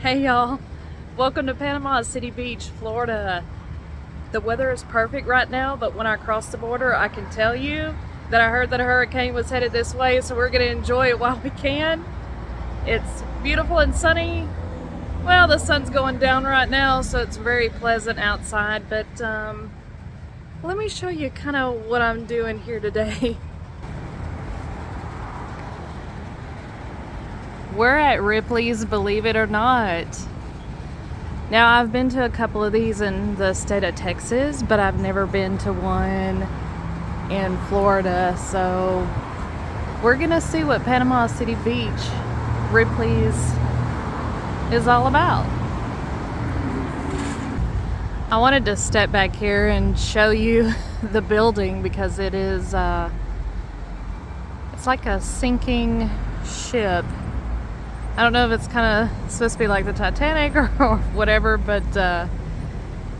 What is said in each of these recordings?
Hey y'all, welcome to Panama City Beach, Florida. The weather is perfect right now, but when I cross the border, I can tell you that I heard that a hurricane was headed this way, so we're gonna enjoy it while we can. It's beautiful and sunny. Well, the sun's going down right now, so it's very pleasant outside, but let me show you kind of what I'm doing here today. We're at Ripley's, believe it or not. Now, I've been to a couple of these in the state of Texas, but I've never been to one in Florida, so we're gonna see what Panama City Beach, Ripley's, is all about. I wanted to step back here and show you the building because it is, it's like a sinking ship. I don't know if it's kind of supposed to be like the Titanic or whatever, but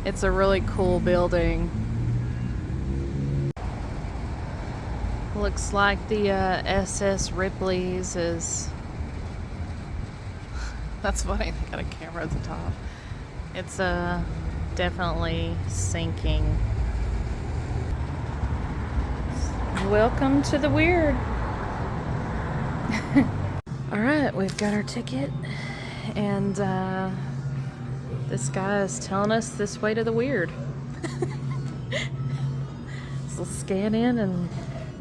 it's a really cool building. Looks like the SS Ripley's is... That's funny, they got a camera at the top. It's definitely sinking. Welcome to the weird. Alright, we've got our ticket, and this guy is telling us this way to the weird. So we'll scan in and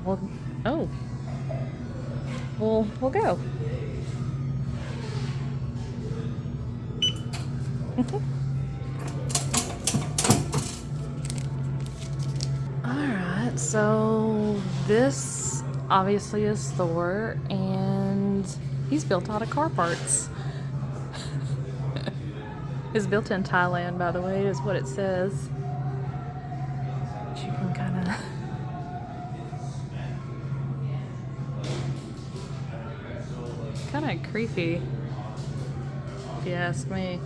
we'll go. Alright, so this obviously is Thor, and he's built out of car parts. It's built in Thailand, by the way, is what it says. But you can kind of creepy, if you ask me.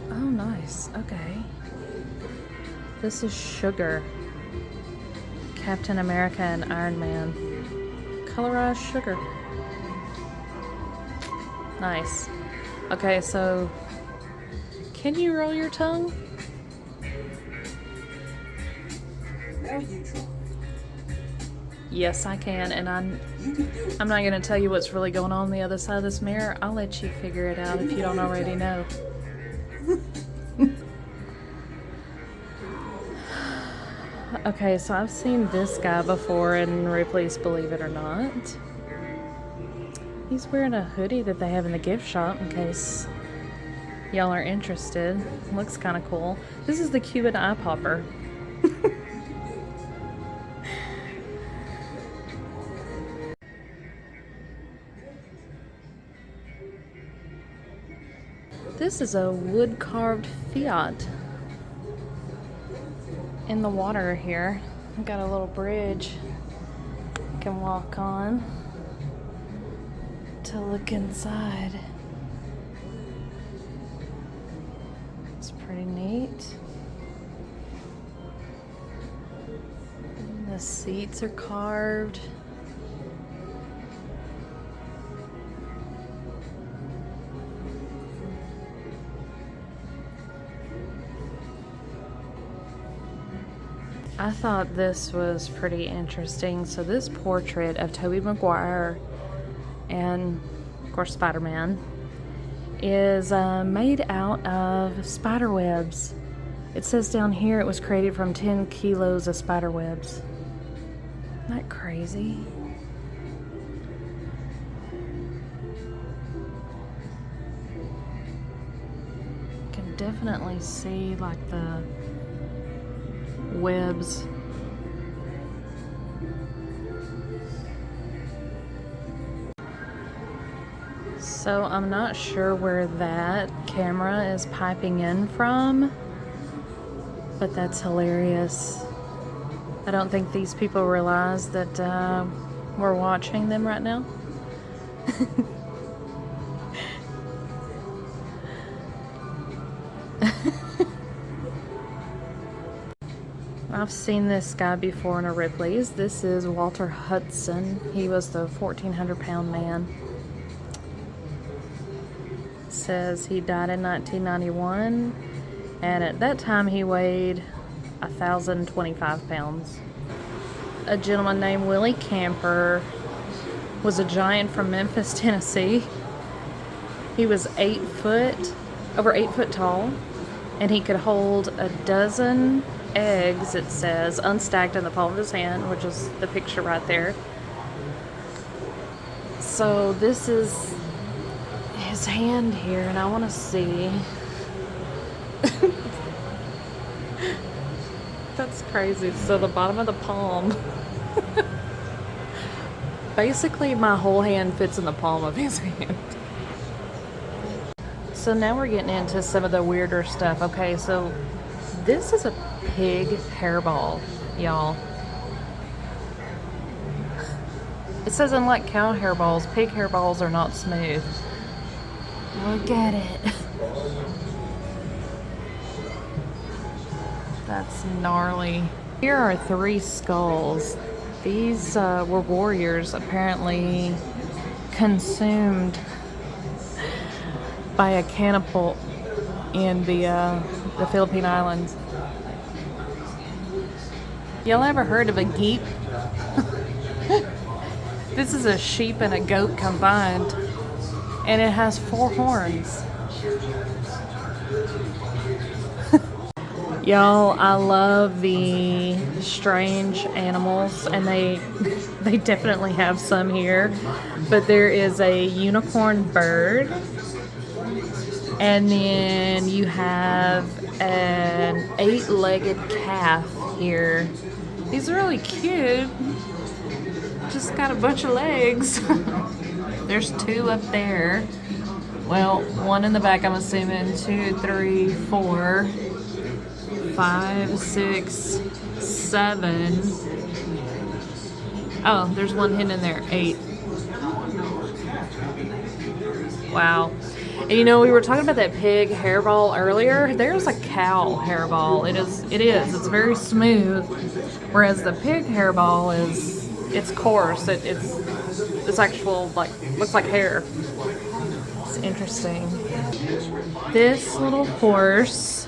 Oh, nice. Okay. This is Sugar. Captain America and Iron Man. Colorized sugar. Nice. Okay, so can you roll your tongue? Yes, I can, and I'm not going to tell you what's really going on the other side of this mirror. I'll let you figure it out if you don't already know. Okay, so I've seen this guy before in Ripley's, believe it or not. He's wearing a hoodie that they have in the gift shop in case y'all are interested. Looks kind of cool. This is the Cuban eye popper. This is a wood-carved Fiat in the water here. I've got a little bridge you can walk on to look inside. It's pretty neat. And the seats are carved. I thought this was pretty interesting. So this portrait of Tobey Maguire and, of course, SpiderMan is made out of spider webs. It says down here it was created from 10 kilos of spider webs. Isn't that crazy? You can definitely see like the webs. So I'm not sure where that camera is piping in from, but that's hilarious. I don't think these people realize that we're watching them right now. I've seen this guy before in a Ripley's. This is Walter Hudson. He was the 1,400-pound man. It says he died in 1991, and at that time he weighed 1,025 pounds. A gentleman named Willie Camper was a giant from Memphis, Tennessee. He was over 8 foot tall, and he could hold a dozen eggs, it says, unstacked in the palm of his hand, which is the picture right there. So this is his hand here, and I want to see. That's crazy. So the bottom of the palm. Basically, my whole hand fits in the palm of his hand. So now we're getting into some of the weirder stuff. Okay, so this is a pig hairball, y'all. It says unlike cow hairballs, pig hairballs are not smooth. Look at it. That's gnarly. Here are 3 skulls. These were warriors apparently consumed by a cannibal in the Philippine Islands. Y'all ever heard of a geep? This is a sheep and a goat combined, and it has 4 horns. Y'all, I love the strange animals, and they definitely have some here. But there is a unicorn bird, and then you have an 8-legged calf here. These are really cute. Just got a bunch of legs. There's 2 up there. Well, 1 in the back, I'm assuming. 2, 3, 4, 5, 6, 7. Oh, there's 1 hidden in there. 8. Wow. And you know, we were talking about that pig hairball earlier. There's a cow hairball. It is. It's very smooth. Whereas the pig hairball it's coarse. It's actual, like, looks like hair. It's interesting. This little horse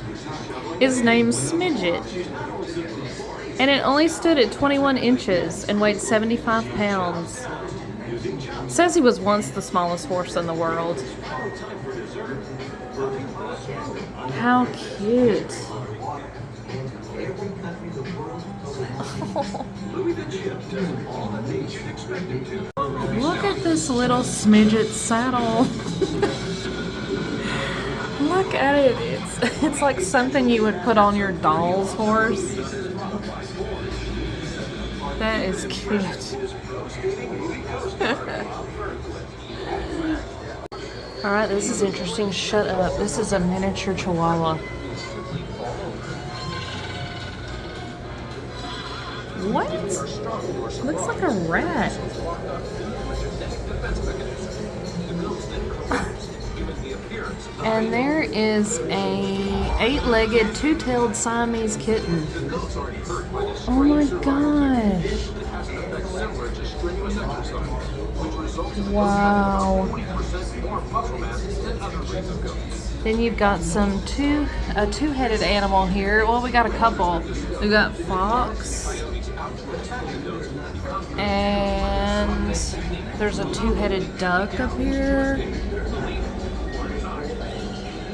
is named Smidget, and it only stood at 21 inches and weighed 75 pounds. It says he was once the smallest horse in the world. How cute. Look at this little Smidget saddle. Look at it. It's like something you would put on your doll's horse. That is cute. Alright, this is interesting. Shut up. This is a miniature chihuahua. What? Looks like a rat. And there is a 8-legged, 2-tailed Siamese kitten. Oh my gosh. Wow. Then you've got a two-headed animal here. Well, we got a couple. We got fox. And there's a 2-headed duck up here.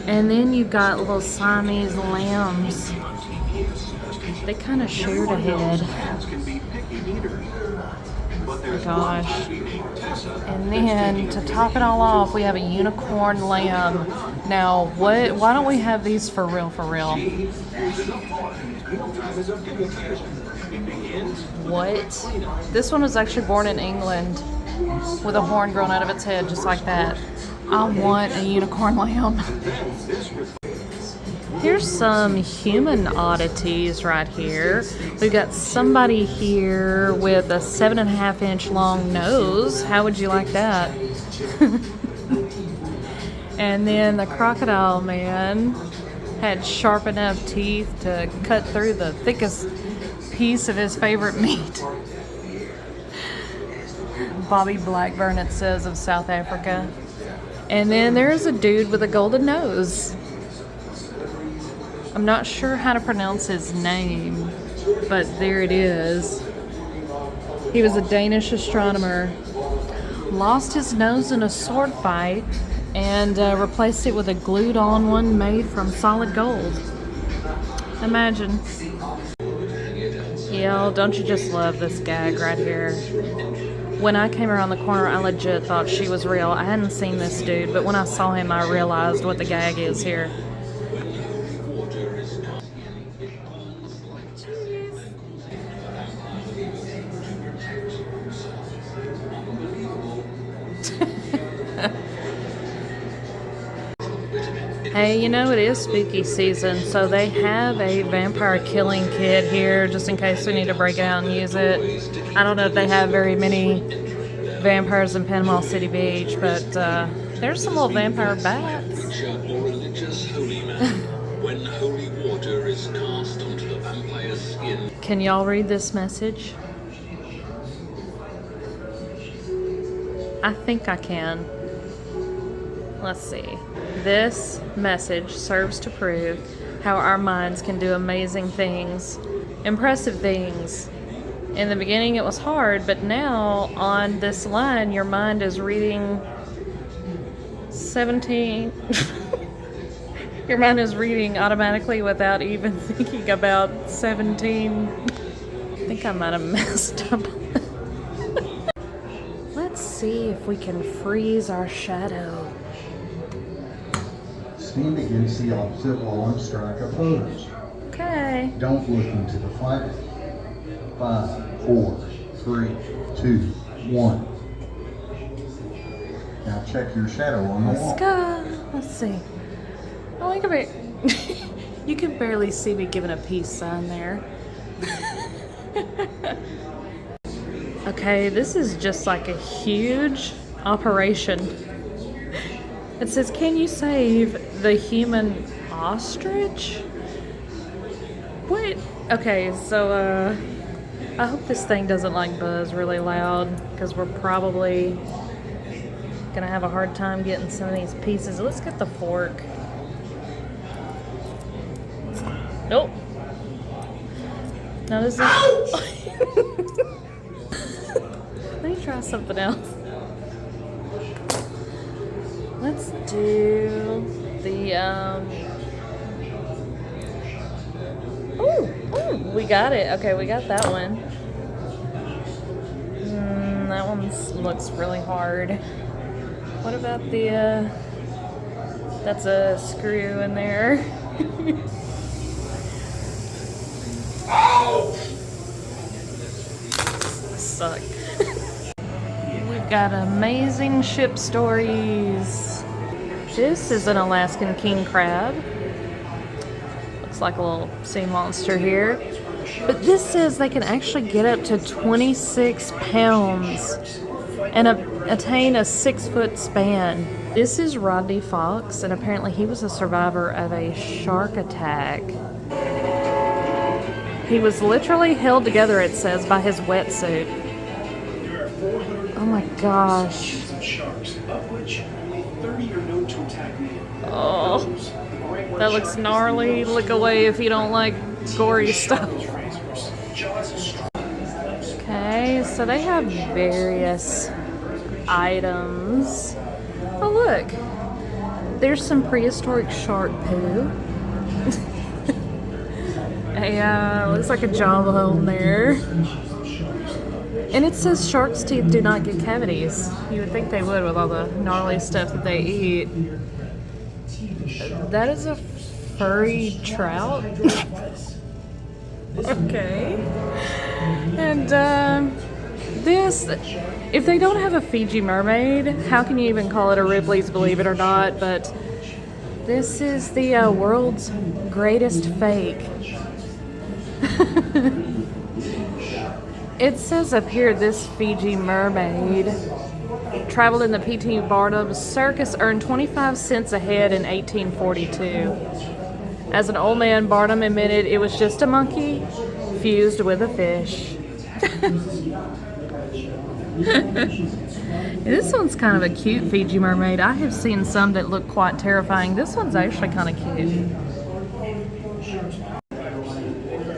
And then you've got little Siamese lambs. They kind of shared a head. Oh my gosh. And then to top it all off, we have a unicorn lamb. Now, why don't we have these for real, for real? What? This one was actually born in England with a horn growing out of its head, just like that. I want a unicorn lamb. Here's some human oddities right here. We've got somebody here with a 7.5-inch long nose. How would you like that? And then the crocodile man had sharp enough teeth to cut through the thickest piece of his favorite meat. Bobby Blackburn, it says, of South Africa. And then there's a dude with a golden nose. I'm not sure how to pronounce his name, but there it is. He was a Danish astronomer. Lost his nose in a sword fight and replaced it with a glued-on one made from solid gold. Imagine. Yo, don't you just love this gag right here? When I came around the corner, I legit thought she was real. I hadn't seen this dude, but when I saw him, I realized what the gag is here. Hey, you know, it is spooky season, so they have a vampire killing kit here just in case we need to break it out and use it. I don't know if they have very many vampires in Panama City Beach, but there's some little vampire bats. When holy water is cast onto the vampire's skin. Can y'all read this message? I think I can. Let's see. This message serves to prove how our minds can do amazing things, impressive things. In the beginning it was hard, but now on this line your mind is reading 17. Your mind is reading automatically without even thinking about 17. I think I might have messed up. Let's see if we can freeze our shadow. Stand against the opposite wall and strike a pose. Okay. Don't look into the flag. 5, 4, 3, 2, 1. Now check your shadow on the wall. Let's go. Let's see. Oh, you can you can barely see me giving a peace sign there. Okay, this is just like a huge operation. It says, can you save the human ostrich? What? Okay, so I hope this thing doesn't like buzz really loud because we're probably gonna have a hard time getting some of these pieces. Let's get the fork. Nope. Now this is... Let me try something else. Let's do the, ooh, we got it. Okay, we got that one. That one looks really hard. What about the, that's a screw in there. Suck. We've got amazing ship stories. This is an Alaskan king crab. Looks like a little sea monster here. But this says they can actually get up to 26 pounds and attain a 6-foot span. This is Rodney Fox, and apparently he was a survivor of a shark attack. He was literally held together, it says, by his wetsuit. Oh my gosh. Oh, that looks gnarly. Look away if you don't like gory stuff. Okay, so they have various items. Oh look, there's some prehistoric shark poo. Looks like a jawbone there. And it says sharks' teeth do not get cavities. You would think they would with all the gnarly stuff that they eat. That is a furry trout. Okay. And this, if they don't have a Fiji mermaid, how can you even call it a Ripley's, believe it or not? But this is the world's greatest fake. It says up here, this Fiji mermaid traveled in the P.T. Barnum's circus, earned 25 cents a head in 1842. As an old man, Barnum admitted it was just a monkey fused with a fish. This one's kind of a cute Fiji mermaid. I have seen some that look quite terrifying. This one's actually kind of cute.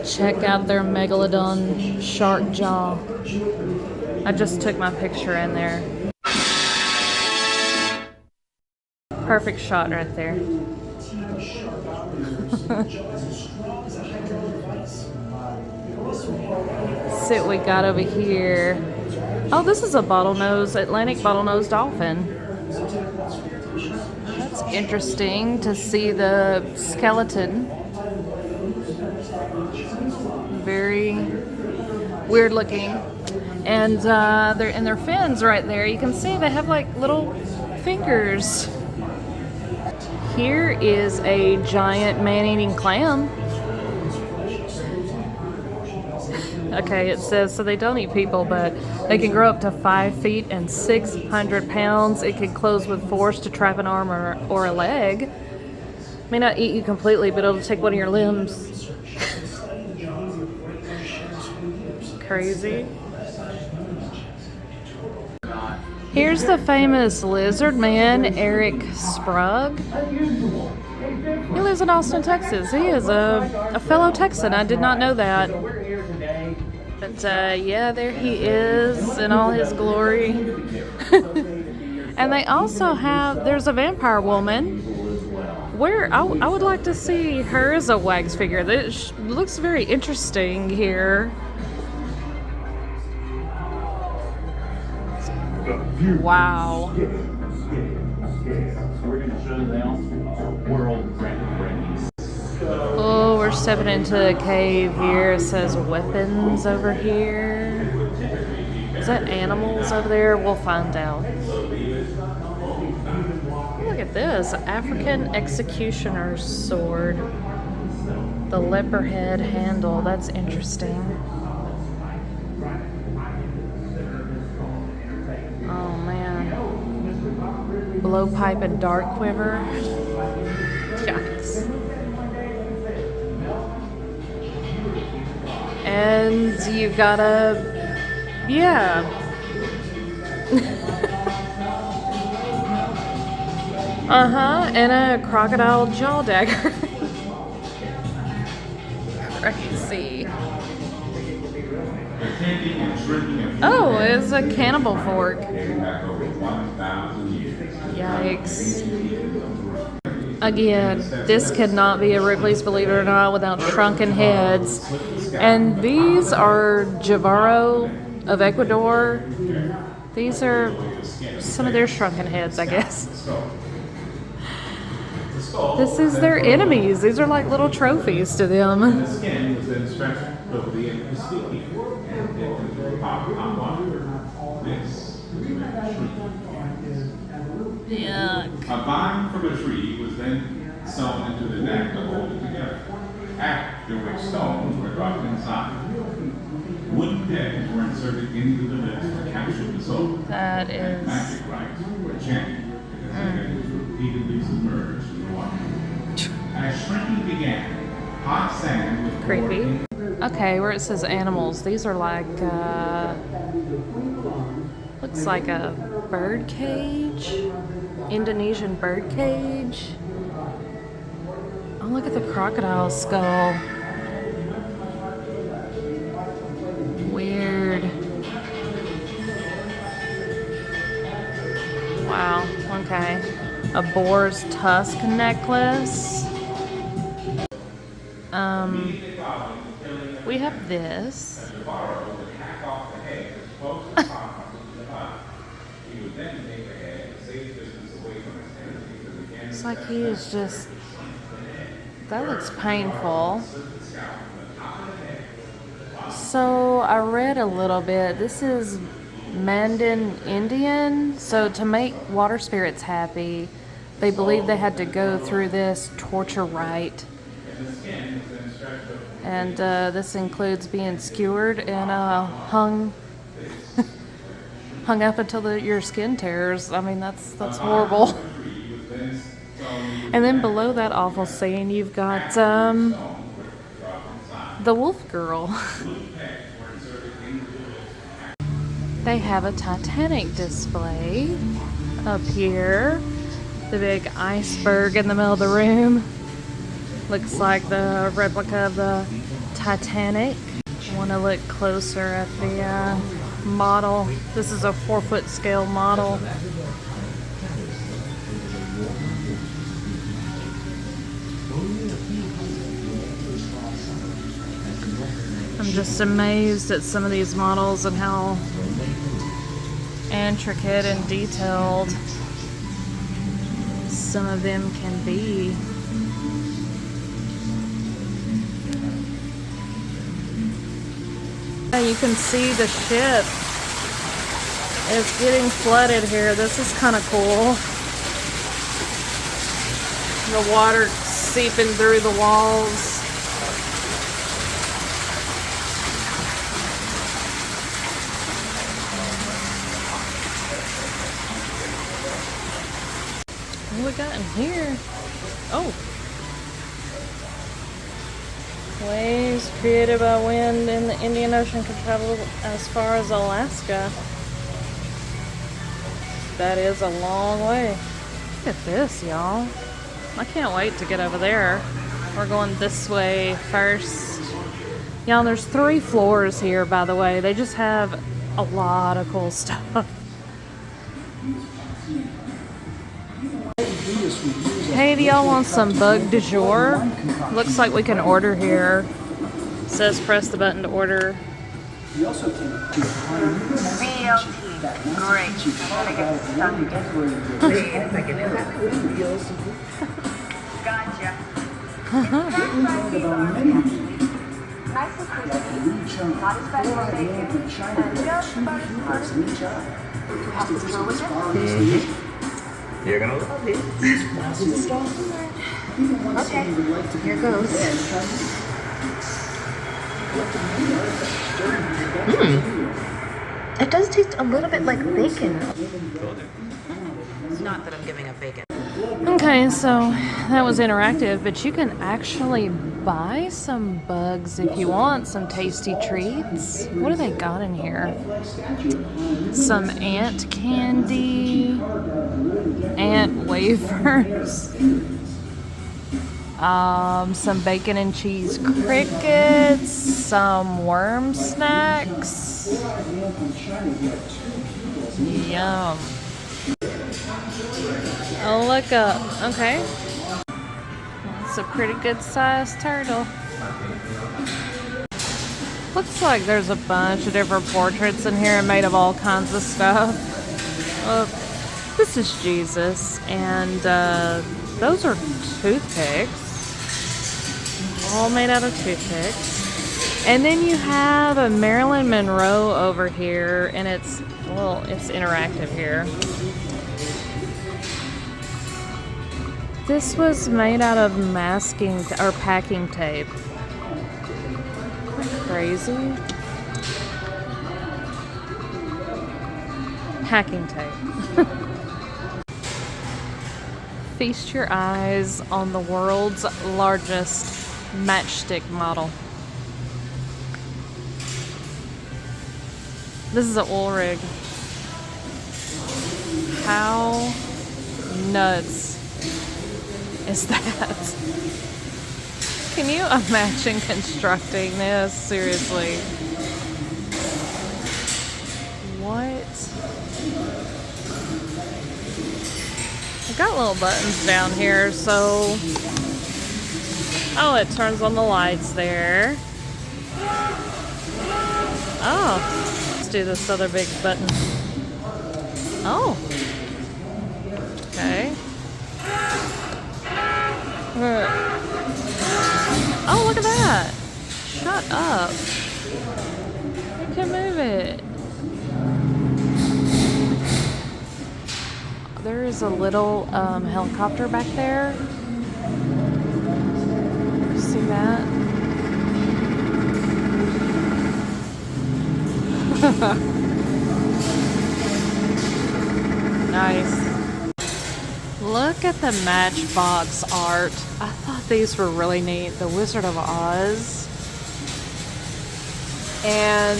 Check out their megalodon shark jaw. I just took my picture in there. Perfect shot right there. See what we got over here. Oh, this is a bottlenose, Atlantic bottlenose dolphin. That's interesting to see the skeleton. Very weird looking. And they're in their fins right there. You can see they have like little fingers. Here is a giant man-eating clam. Okay, it says, so they don't eat people, but they can grow up to 5 feet and 600 pounds. It can close with force to trap an arm or a leg. May not eat you completely, but it'll take one of your limbs. Crazy. Here's the famous lizard man, Eric Sprague. He lives in Austin, Texas. He is a fellow Texan. I did not know that. But yeah, there he is in all his glory. And they also have, there's a vampire woman. Where I would like to see her as a wax figure. That looks very interesting here. Wow. Oh, we're stepping into a cave here. It says weapons over here. Is that animals over there? We'll find out. Look at this. African executioner's sword. The leopard head handle. That's interesting. Oh man. Blowpipe and dart quiver. Yikes. And you've got a, yeah. And a crocodile jaw dagger. Crazy. Oh, it's a cannibal fork. Yikes. Again, this could not be a Ripley's Believe It or Not without shrunken heads. And these are Javaro of Ecuador. These are some of their shrunken heads, I guess. This is their enemies. These are like little trophies to them. Yuck. A vine from a tree was then sewn into the neck to hold it together, after which stones were dropped inside. Wooden pegs were inserted into the lips to capture the soul. That is... Magic rites were chanted because the was repeatedly submerged in the water. As shrinking began, hot sand was creepy. Okay, where it says animals, these are like, looks like a bird cage. Indonesian bird cage. Oh, look at the crocodile skull. Weird. Wow, okay. A boar's tusk necklace. We have this. It's like he is just, that looks painful. So I read a little bit. This is Mandan Indian. So to make water spirits happy, they believe they had to go through this torture rite. And this includes being skewered and hung up until your skin tears. I mean, that's horrible. And then below that awful scene, you've got the wolf girl. they have a Titanic display up here. The big iceberg in the middle of the room. Looks like the replica of the Titanic. Want to look closer at the model. This is a 4-foot scale model. I'm just amazed at some of these models and how intricate and detailed some of them can be. You can see the ship is getting flooded here. This is kind of cool. The water seeping through the walls. What we got in here? Oh. Waves created by wind in the Indian Ocean can travel as far as Alaska. That is a long way. Look at this, y'all. I can't wait to get over there. We're going this way first. Y'all, there's 3 floors here, by the way. They just have a lot of cool stuff. Hey, do y'all want some bug du jour? Looks like we can order here. It says press the button to order. BLT. Great. Gotcha. Nice and crispy. Not as bad as bacon. And just about as hard as meat. Have to go with it? You're gonna love it. Okay, here goes. It does taste a little bit like bacon. It's not that I'm giving up bacon. Okay, so that was interactive, but you can actually buy some bugs if you want, some tasty treats. What do they got in here? Some ant candy, ant wafers, some bacon and cheese crickets, some worm snacks. Yum. Oh, look up. Okay. It's a pretty good sized turtle. Looks like there's a bunch of different portraits in here made of all kinds of stuff. This is Jesus, and those are toothpicks. All made out of toothpicks. And then you have a Marilyn Monroe over here, and it's interactive here. This was made out of masking or packing tape. Isn't that crazy? Packing tape. Feast your eyes on the world's largest matchstick model. This is an oil rig. How nuts is that? Can you imagine constructing this? Seriously. What? I got little buttons down here, so... Oh, it turns on the lights there. Oh. Let's do this other big button. Oh. Okay. Oh, look at that. Shut up. You can move it. There is a little helicopter back there. See that? Nice. Look at the Matchbox Art. I thought these were really neat. The Wizard of Oz and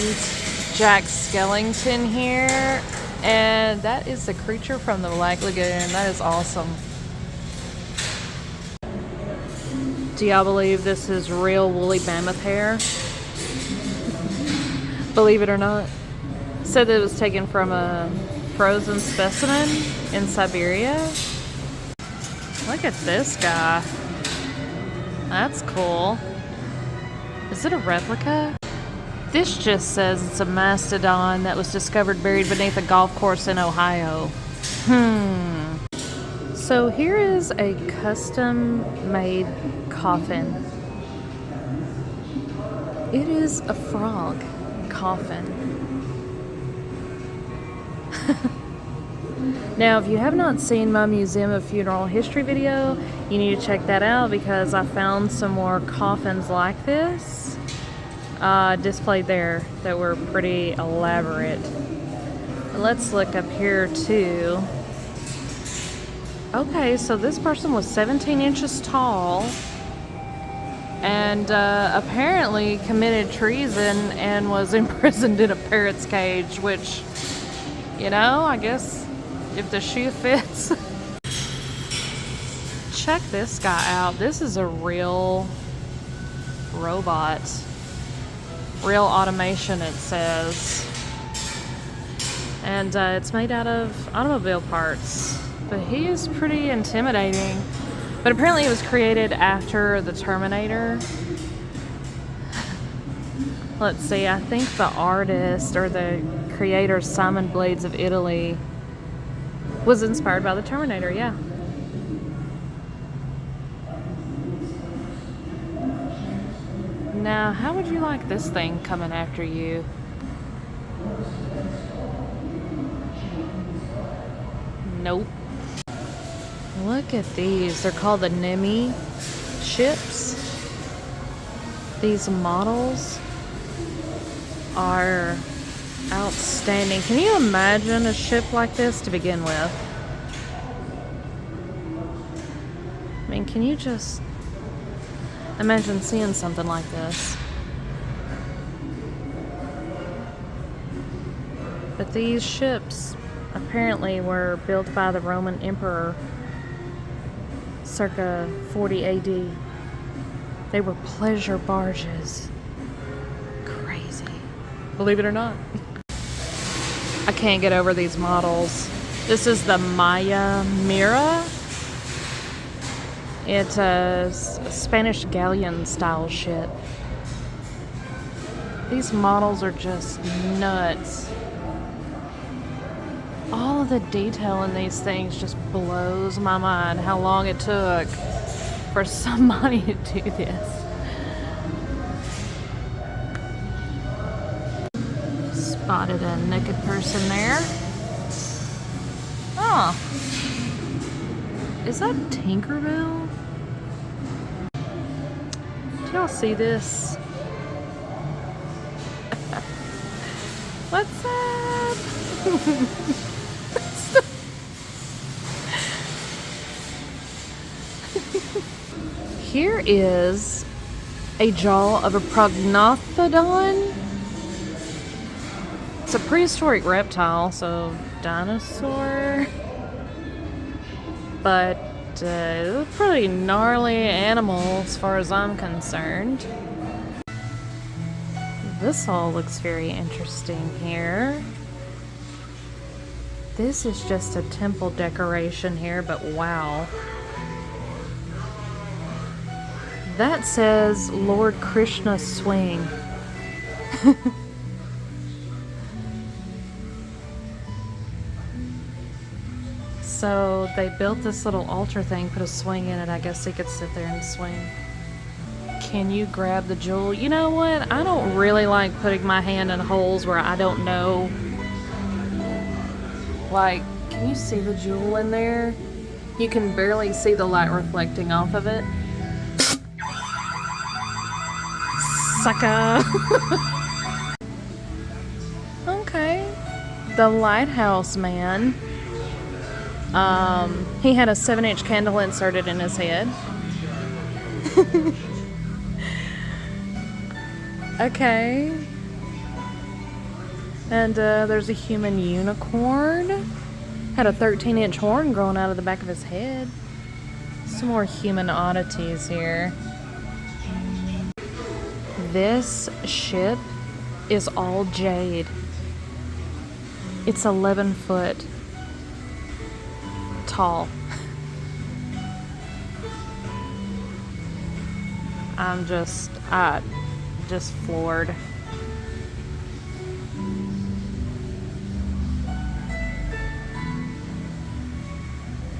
Jack Skellington here, and that is the creature from the Black Lagoon. That is awesome. Do y'all believe this is real woolly mammoth hair? Believe it or not. Said that it was taken from a frozen specimen in Siberia. Look at this guy. That's cool. Is it a replica? This just says it's a mastodon that was discovered buried beneath a golf course in Ohio. So here is a custom-made coffin. It is a frog coffin. Now, if you have not seen my Museum of Funeral History video, you need to check that out because I found some more coffins like this displayed there that were pretty elaborate. Let's look up here too. Okay, so this person was 17 inches tall and apparently committed treason and was imprisoned in a parrot's cage, which, you know, I guess if the shoe fits. Check this guy out. This is a real robot. Real automation, it says. And it's made out of automobile parts. But he is pretty intimidating. But apparently it was created after the Terminator. Let's see, I think the artist or the creator, Simon Blades of Italy, was inspired by the Terminator, yeah. Now, how would you like this thing coming after you? Nope. Look at these. They're called the Nimi Ships. These models are outstanding. Can you imagine a ship like this to begin with? I mean, can you just imagine seeing something like this? But these ships apparently were built by the Roman Emperor circa 40 AD. They were pleasure barges. Crazy. Believe it or not. I can't get over these models. This is the Mira. It's a Spanish galleon style ship. These models are just nuts. All of the detail in these things just blows my mind how long it took for somebody to do this. Spotted a naked person there. Oh. Is that Tinkerbell? Did y'all see this? What's up? Here is a jaw of a Prognathodon. It's a prehistoric reptile, so dinosaur. But it's a pretty gnarly animal as far as I'm concerned. This all looks very interesting here. This is just a temple decoration here, but wow. That says Lord Krishna swing. So they built this little altar thing, put a swing in it. I guess he could sit there and swing. Can you grab the jewel? You know what? I don't really like putting my hand in holes where I don't know. Like, can you see the jewel in there? You can barely see the light reflecting off of it. Sucker. Okay. The Lighthouse Man. He had a 7-inch candle inserted in his head. Okay. And there's a human unicorn. Had a 13-inch horn growing out of the back of his head. Some more human oddities here. This ship is all jade. It's 11 foot tall. I'm just floored.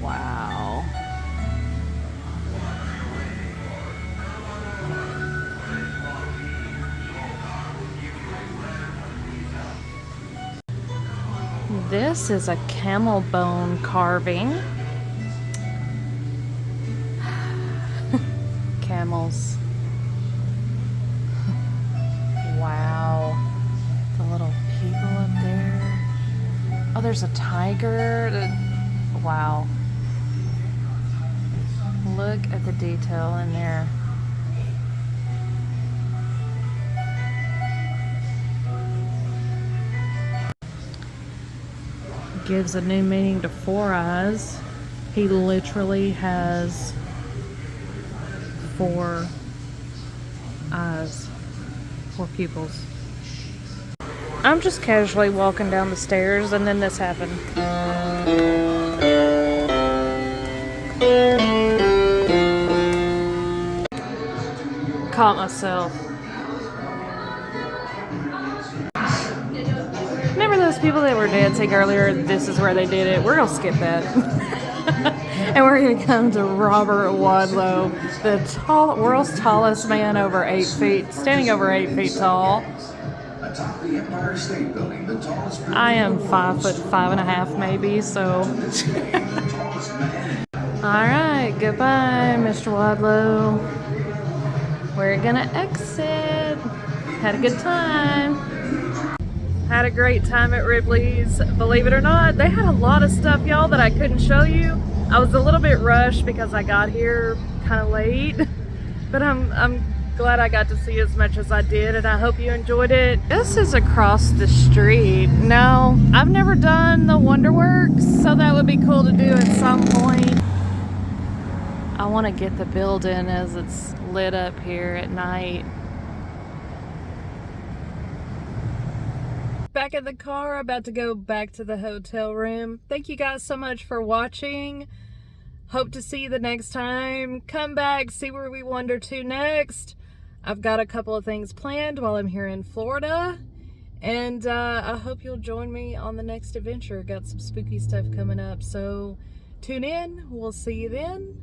Wow. This is a camel bone carving. Camels. Wow. The little people up there. Oh, there's a tiger. Wow. Look at the detail in there. Gives a new meaning to Four Eyes. He literally has 4 eyes, 4 pupils. I'm just casually walking down the stairs and then this happened. Caught myself. Remember those people that were dancing earlier? This is where they did it. We're gonna skip that. And we're gonna come to Robert Wadlow, the world's tallest man, over 8 feet, standing over 8 feet tall. Atop the Empire State Building, the tallest building I am 5 foot 5.5 maybe, so. Alright, goodbye, Mr. Wadlow. We're gonna exit. Had a good time. Had a great time at Ripley's. Believe it or not, they had a lot of stuff, y'all, that I couldn't show you. I was a little bit rushed because I got here kind of late, but I'm glad I got to see as much as I did, and I hope you enjoyed it. This is across the street. Now, I've never done the Wonderworks, so that would be cool to do at some point. I want to get the building as it's lit up here at night. Back in the car, about to go back to the hotel room. Thank you guys so much for watching. Hope to see you the next time. Come back, see where we wander to next. I've got a couple of things planned while I'm here in Florida. And I hope you'll join me on the next adventure. Got some spooky stuff coming up. So tune in. We'll see you then.